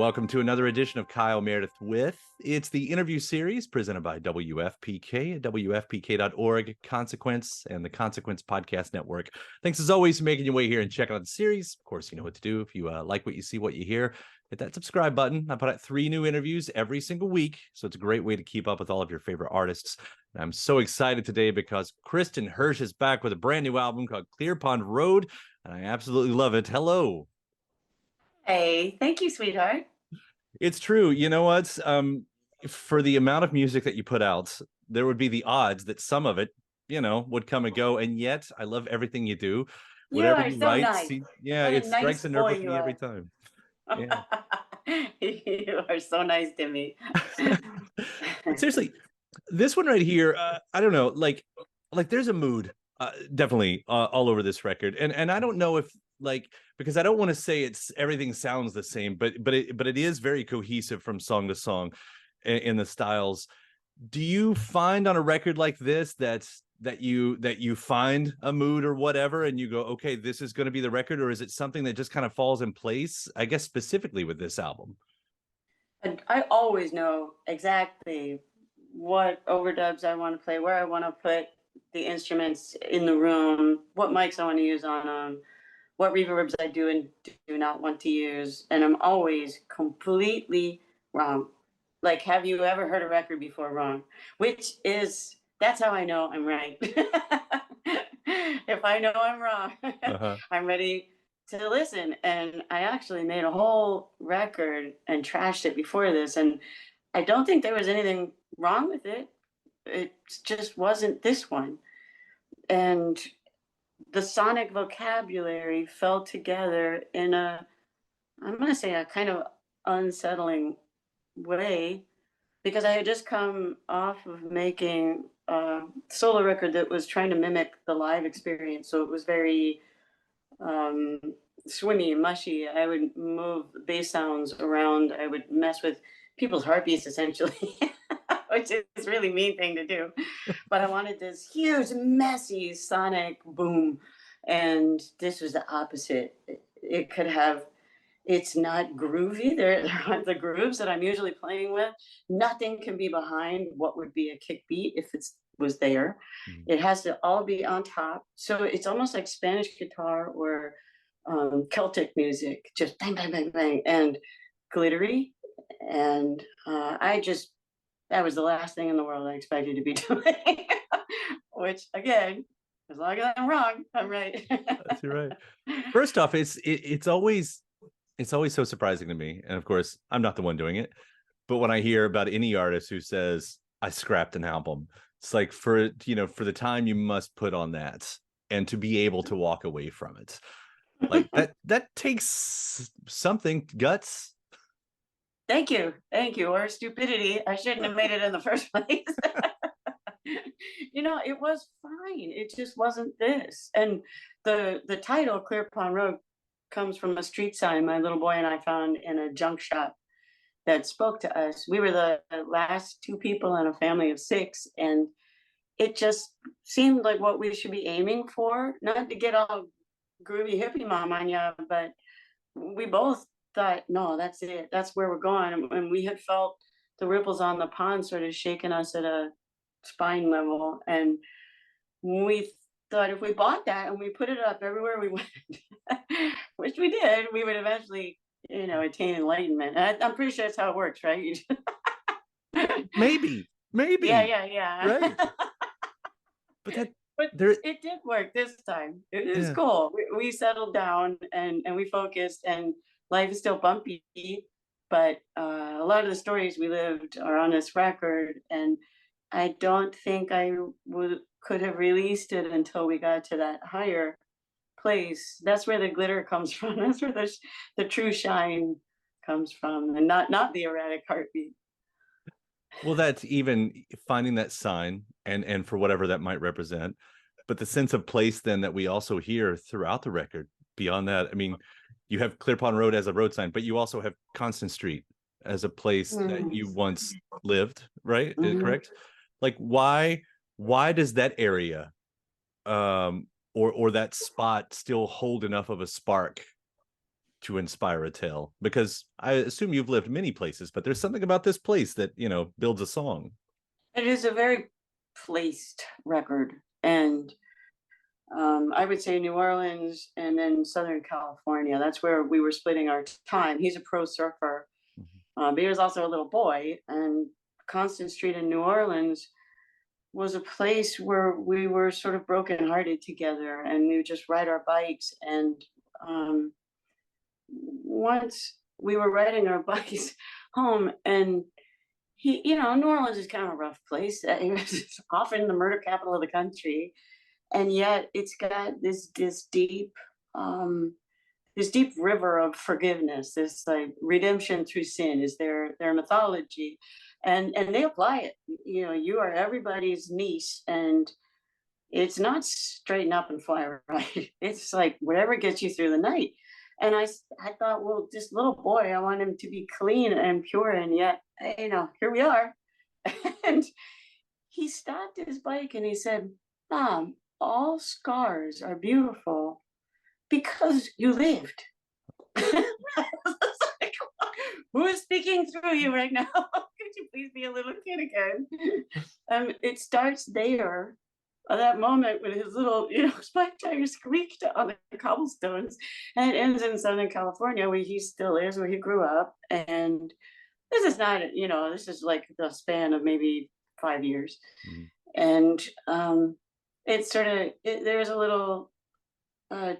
welcome to another edition of Kyle Meredith with. It's the interview series presented by WFPK at WFPK.org, Consequence, and the Consequence Podcast Network. Thanks as always for making your way here and checking out the series. Of course, you know what to do. If you like what you see, what you hear, hit that subscribe button. I put out 3 new interviews every single week, so it's a great way to keep up with all of your favorite artists. And I'm so excited today because Kristin Hersh is back with a brand new album called Clear Pond Road, and I absolutely love it. Hello. Hey, thank you, sweetheart. It's true. You know what? For the amount of music that you put out, there would be the odds that some of it, would come and go. And yet, I love everything you do. Whatever You are you so write, nice. it strikes Nice a nerve boy with you me every are. time. Yeah. You are so nice to me. Seriously, this one right here, I don't know, like there's a mood, definitely all over this record, and I don't know if because I don't want to say everything sounds the same, but it is very cohesive from song to song in the styles. Do you find on a record like this that you find a mood or whatever and you go, okay, this is going to be the record, or is it something that just kind of falls in place? I guess specifically with this album. And I always know exactly what overdubs I want to play, where I want to put the instruments in the room, what mics I want to use on them, what reverbs I do and do not want to use. And I'm always completely wrong. Like, have you ever heard a record before wrong? That's how I know I'm right. If I know I'm wrong, I'm ready to listen. And I actually made a whole record and trashed it before this. And I don't think there was anything wrong with it. It just wasn't this one. And the sonic vocabulary fell together in I'm going to say a kind of unsettling way, because I had just come off of making a solo record that was trying to mimic the live experience. So it was very swimmy, mushy. I would move bass sounds around. I would mess with people's heartbeats, essentially, which is a really mean thing to do. But I wanted this huge, messy sonic boom. And this was the opposite. It could have, it's not groovy. There aren't the grooves that I'm usually playing with. Nothing can be behind what would be a kick beat if it was there. Mm-hmm. It has to all be on top. So it's almost like Spanish guitar or Celtic music, just bang, bang, bang, bang, and glittery. And that was the last thing in the world I expected to be doing, which again, as long as I'm wrong, I'm right. That's right. First off, it's always so surprising to me, and of course, I'm not the one doing it. But when I hear about any artist who says I scrapped an album, it's like for the time you must put on that, and to be able to walk away from it, like that takes something, guts. Thank you, or stupidity. I shouldn't have made it in the first place. It was fine. It just wasn't this. And the title Clear Pond Road comes from a street sign my little boy and I found in a junk shop that spoke to us. We were the last 2 people in a family of 6, and it just seemed like what we should be aiming for. Not to get all groovy hippie mom on you, but we both thought, no, that's it. That's where we're going. And we had felt the ripples on the pond sort of shaking us at a spine level. And we thought if we bought that and we put it up everywhere we went, which we did, we would eventually, attain enlightenment. And I'm pretty sure that's how it works, right? Maybe. Yeah. Right. But it did work this time. It was cool. We settled down and we focused, and life is still bumpy, but a lot of the stories we lived are on this record, and I don't think I could have released it until we got to that higher place. That's where the glitter comes from. That's where the true shine comes from, and not the erratic heartbeat. Well, that's even finding that sign and for whatever that might represent, but the sense of place then that we also hear throughout the record. Beyond that, I mean, you have Clear Pond Road as a road sign, but you also have Constant Street as a place that you once lived, right? Correct? Like, why does that area or that spot still hold enough of a spark to inspire a tale? Because I assume you've lived many places, but there's something about this place that, you know, builds a song. It is a very placed record, and I would say New Orleans and then Southern California. That's where we were splitting our time. He's a pro surfer, but he was also a little boy. And Constant Street in New Orleans was a place where we were sort of brokenhearted together, and we would just ride our bikes. And once we were riding our bikes home, and New Orleans is kind of a rough place. It's often the murder capital of the country, and yet it's got um, this deep river of forgiveness. This like redemption through sin is their mythology, and they apply it. You are everybody's niece, and it's not straighten up and fly right. It's like whatever gets you through the night. And I thought, well, this little boy, I want him to be clean and pure, and yet, here we are. And he stopped his bike and he said, "Mom, all scars are beautiful because you lived." I was like, who is speaking through you right now? Could you please be a little kid again? It starts there, that moment when his little, spike tire squeaked on the cobblestones, and it ends in Southern California, where he still is, where he grew up. And this is not, this is like the span of maybe 5 years. And it's sort of, there's a little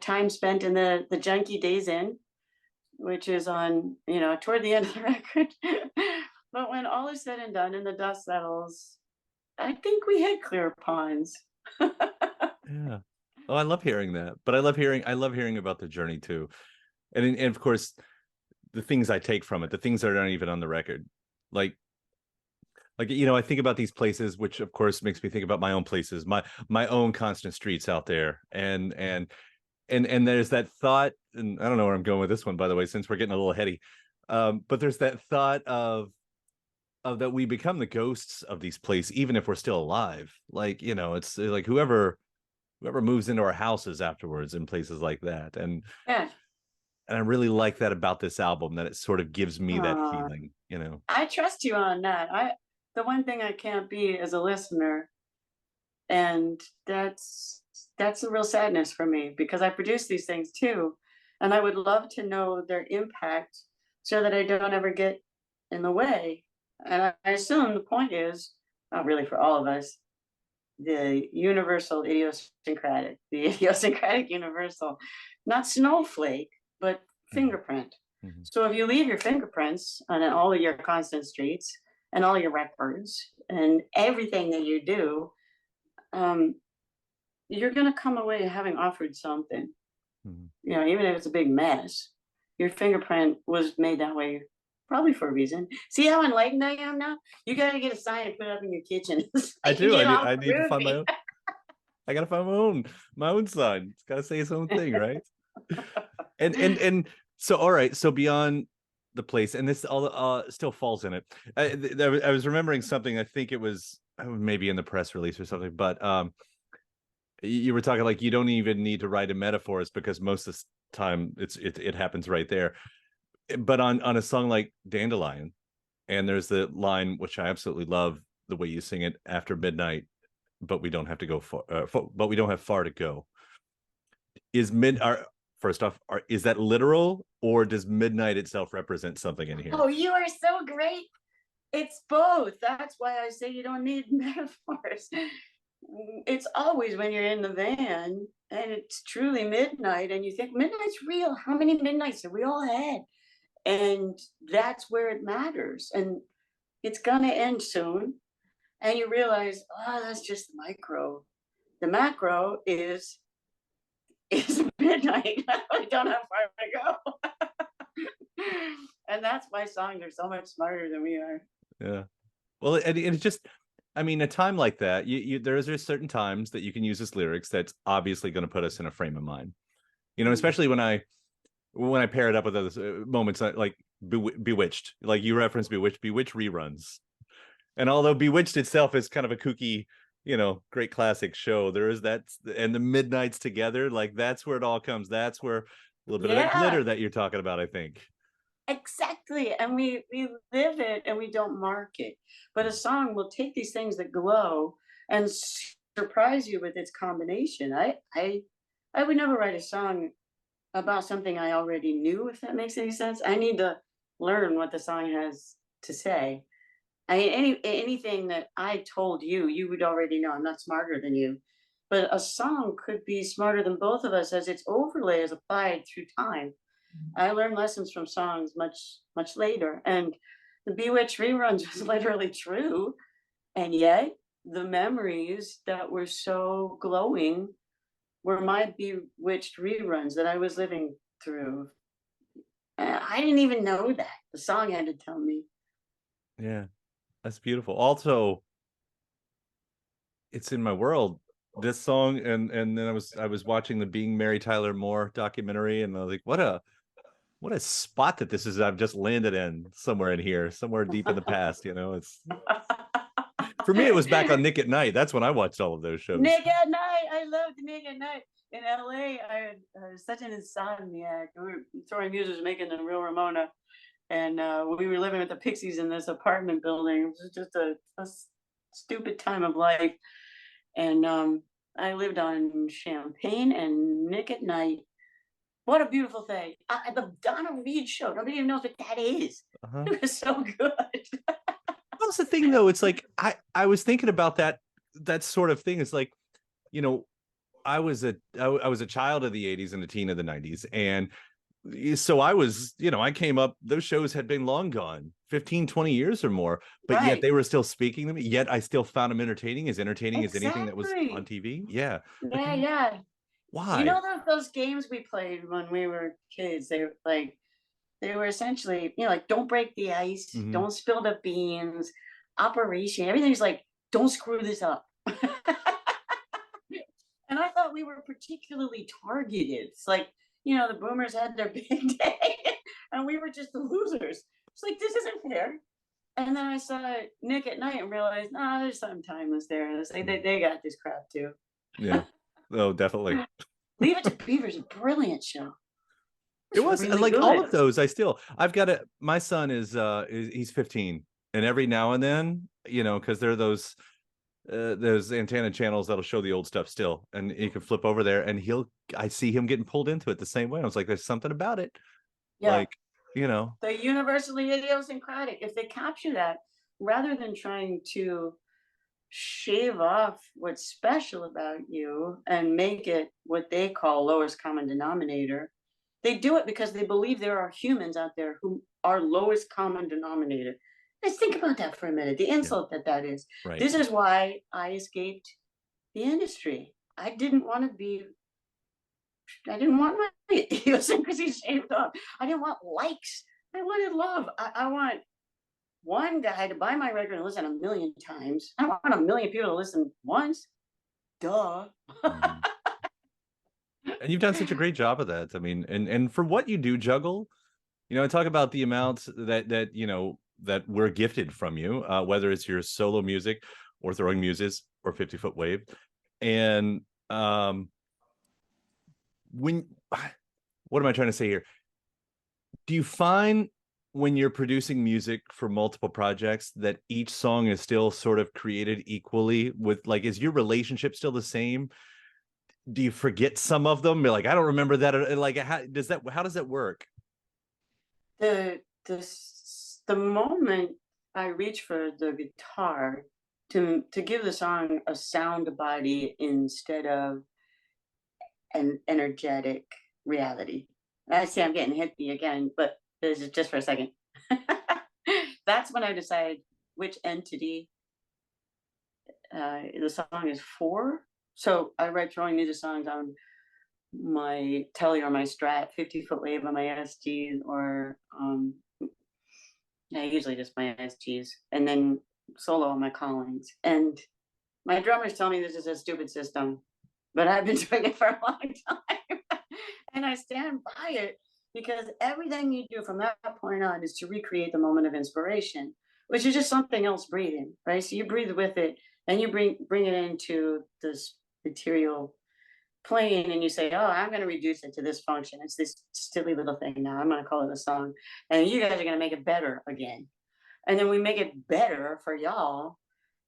time spent in the Junkie Days Inn, which is on, toward the end of the record. But when all is said and done and the dust settles, I think we had clear ponds. Yeah. Oh, I love hearing that. But I love hearing about the journey too. And of course, the things I take from it, the things that aren't even on the record. Like I think about these places, which of course makes me think about my own places, my own constant streets out there. And there's that thought, and I don't know where I'm going with this one, by the way, since we're getting a little heady. But there's that thought of that we become the ghosts of these places, even if we're still alive. Like, it's like whoever moves into our houses afterwards in places like that. And Yeah. And I really like that about this album, that it sort of gives me that feeling, I trust you on that. The one thing I can't be is a listener. And that's a real sadness for me, because I produce these things too. And I would love to know their impact so that I don't ever get in the way. And I assume the point is, not really for all of us, the idiosyncratic universal, not snowflake, but fingerprint. Mm-hmm. So if you leave your fingerprints on all of your constant streets and all your records and everything that you do, you're going to come away having offered something. Mm-hmm. Even if it's a big mess, your fingerprint was made that way probably for a reason. See how enlightened I am now? You got to get a sign and put it up in your kitchen. I do. I need to find my own. I got to find my own sign. It's got to say its own thing, right? and so, all right. So beyond the place, and this all still falls in it. I was remembering something. I think it was maybe in the press release or something, but you were talking like you don't even need to write in metaphors, because most of the time it happens right there. But on a song like Dandelion, and there's the line which I absolutely love, the way you sing it, "After midnight, but we don't have to go far, but we don't have far to go." First off, is that literal, or does midnight itself represent something in here? Oh, you are so great. It's both. That's why I say you don't need metaphors. It's always when you're in the van and it's truly midnight and you think midnight's real. How many midnights have we all had? And that's where it matters. And it's going to end soon. And you realize, that's just the micro. The macro is midnight. I don't have far to go. And that's why songs are so much smarter than we are. Yeah. Well, and it's just, I mean, a time like that, there's certain times that you can use this lyrics that's obviously going to put us in a frame of mind. Especially when I pair it up with other moments like Bewitched, like you referenced Bewitched reruns. And although Bewitched itself is kind of a kooky, great classic show, there is that, and the midnights together, like that's where it all comes. That's where little bit of that Yeah, glitter that you're talking about, I think. exactly. And we live it and we don't mark it. But a song will take these things that glow and surprise you with its combination. I would never write a song about something I already knew, if that makes any sense. I need to learn what the song has to say. I mean, anything that I told you, you would already know. I'm not smarter than you. But a song could be smarter than both of us as its overlay is applied through time. I learned lessons from songs much later. And the Bewitched reruns was literally true. And yet the memories that were so glowing were my Bewitched reruns that I was living through. I didn't even know that. The song had to tell me. Yeah, that's beautiful. Also, it's in my world. This song, and then I was watching the Being Mary Tyler Moore documentary, and I was like, what a spot that this is. I've just landed in somewhere in here, somewhere deep in the past. It's for me. It was back on Nick at Night. That's when I watched all of those shows. Nick at Night. I loved Nick at Night. In LA, I was such an insomniac. We were Throwing Muses making the real Ramona. And we were living with the Pixies in this apartment building. It was just a stupid time of life. And I lived on Champagne and Nick at Night. What a beautiful thing. The Donna Reed show. Nobody even knows what that is. Uh-huh. It was so good. That's the thing, though. It's like I was thinking about that sort of thing. It's like, I was a child of the 80s and a teen of the 90s, and so I came up, those shows had been long gone, 15, 20 years or more, but yet Right. they were still speaking to me, yet I still found them entertaining as anything that was on Exactly. TV. Yeah. Like, Yeah, yeah. You why? know those games we played when we were kids? They were essentially, like don't break the ice, Hmm. don't spill the beans, operation. Everything's like, don't screw this up. And I thought we were particularly targeted. It's like, the boomers had their big day and we were just the losers. It's like, this isn't fair. And then I saw Nick at Night and realized, nah, there's something timeless there. It's like they got this crap too. Yeah. Oh, definitely. Leave It To Beaver is a brilliant show. It It's was really like all good. of those. I've got my son is he's 15, and every now and then, because there are those antenna channels that'll show the old stuff still, and you can flip over there, and I see him getting pulled into it the same way. I was like, there's something about it, Yeah. like, you know. They're universally idiosyncratic. If they capture that, rather than trying to shave off what's special about you and make it what they call lowest common denominator, they do it because they believe there are humans out there who are lowest common denominator. Let's think about that for a minute. The Yeah, insult that is. right. This is why I escaped the industry. I didn't want my idiosyncrasy shaved off. I didn't want likes. I wanted love. I want one guy to buy my record and listen a million times. I don't want a million people to listen once. Duh. Mhm. And you've done such a great job of that. I mean, and for what you do, Juggle, I talk about the amounts that we're gifted from you, whether it's your solo music or Throwing Muses or 50-Foot Wave. And when what am I trying to say here? Do you find when you're producing music for multiple projects that each song is still sort of created equally with, like, is your relationship still the same? Do you forget some of them? You're like, I don't remember that. Like, how does that work? The moment I reach for the guitar to give the song a sound body instead of an energetic reality. I see I'm getting hippie again, but this is just for a second. That's when I decide which entity the song is for. So I write Throwing Muses songs on my Telly or my Strat, 50-foot wave on my SGs, or yeah, usually just my SGs, and then solo on my Collins. And my drummers tell me this is a stupid system, but I've been doing it for a long time. And I stand by it because everything you do from that point on is to recreate the moment of inspiration, which is just something else breathing, right? So you breathe with it and you bring it into this material playing and you say, oh, I'm going to reduce it to this function. It's this silly little thing now. I'm going to call it a song. And you guys are going to make it better again. And then we make it better for y'all.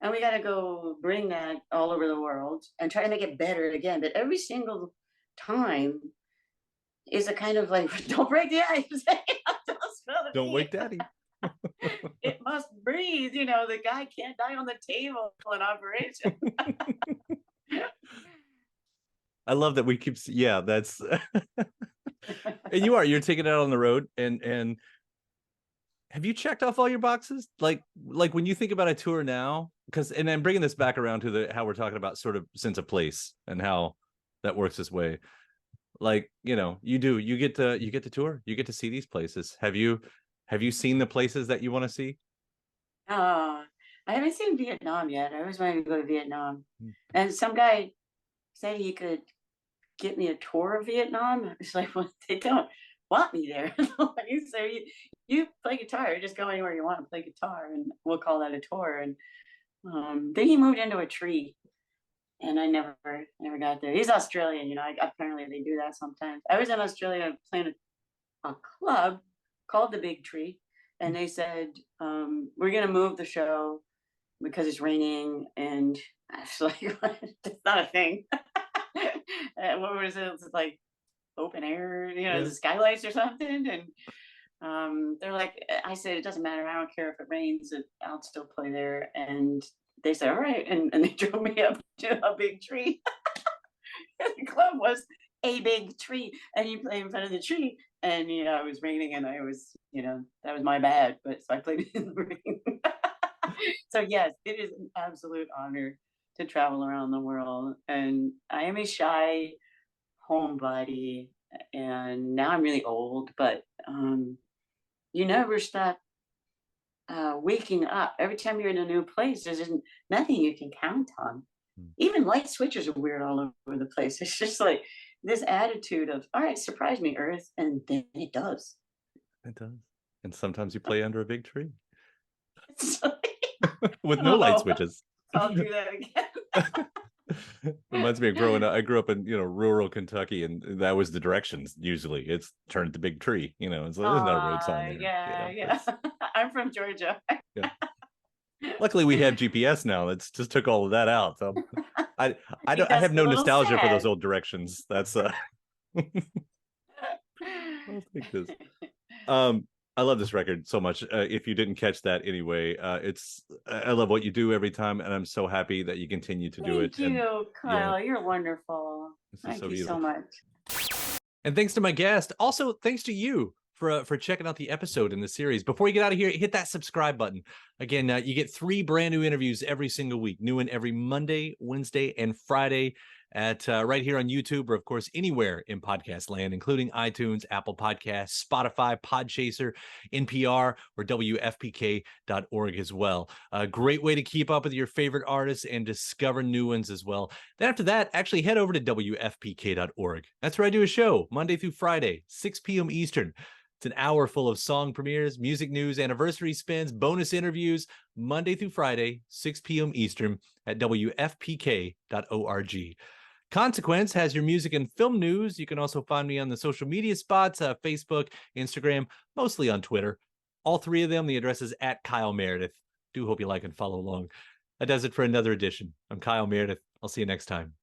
And we got to go bring that all over the world and try to make it better again. But every single time is a kind of like, don't break the ice. Don't spill the Don't tea. wake daddy. It must breathe. You know, the guy can't die on the table in operation. I love that we keep, yeah, that's, and you're taking it out on the road, and have you checked off all your boxes? Like when you think about a tour now, because, and then bringing this back around to how we're talking about sort of sense of place and how that works this way. Like, you know, you get to tour, you get to see these places. Have you seen the places that you want to see? I haven't seen Vietnam yet. I always wanted to go to Vietnam. Mm. And some guy said he could get me a tour of Vietnam. It's like, well, they don't want me there. So you play guitar, just go anywhere you want to play guitar, and we'll call that a tour. And then he moved into a tree, and I never got there. He's Australian, you know. Apparently they do that sometimes. I was in Australia playing a club called the Big Tree, and they said, we're gonna move the show because it's raining. And I was like, it's not a thing. What was it? It's like open air, you know, Yeah. the skylights or something. And they're like, I said, it doesn't matter. I don't care if it rains. I'll still play there. And they said, all right. And they drove me up to a big tree. The club was a big tree, and you play in front of the tree. And, you know, it was raining, and I was, you know, that was my bad. But so I played in the rain. So yes, it is an absolute honor to travel around the world. And I am a shy homebody, and now I'm really old, but you never stop waking up. Every time you're in a new place, there's nothing you can count on. Even light switches are weird all over the place. It's just like this attitude of, all right, surprise me, Earth, and then it does. It does. And sometimes you play under a big tree It's like, with no light switches. I'll do that again. Reminds me of growing up. I grew up in, you know, rural Kentucky, and that was the directions. Usually it's turn at the big tree, you know, and so there's no road sign there. Yeah, you know, yeah. I'm from Georgia. Yeah. Luckily we have GPS now. It's just took all of that out. So I have no nostalgia for those old directions. That's I'll take this. I love this record so much. If you didn't catch that anyway, I love what you do every time, and I'm so happy that you continue to do it. Thank you, Kyle. Yeah. You're wonderful. Thank you so much. And thanks to my guest. Also, thanks to you for checking out the episode in the series. Before you get out of here, hit that subscribe button. Again, you get 3 brand new interviews every single week. New one every Monday, Wednesday, and Friday at right here on YouTube, or of course anywhere in podcast land, including iTunes, Apple Podcasts, Spotify, Podchaser, NPR, or WFPK.org as well. A great way to keep up with your favorite artists and discover new ones as well. Then after that, actually head over to WFPK.org. That's where I do a show Monday through Friday, 6 p.m. Eastern. It's an hour full of song premieres, music news, anniversary spins, bonus interviews, Monday through Friday, 6 p.m. Eastern at WFPK.org. Consequence has your music and film news. You can also find me on the social media spots, Facebook, Instagram, mostly on Twitter. All 3 of them, the address is at Kyle Meredith. Do hope you like and follow along. That does it for another edition. I'm Kyle Meredith. I'll see you next time.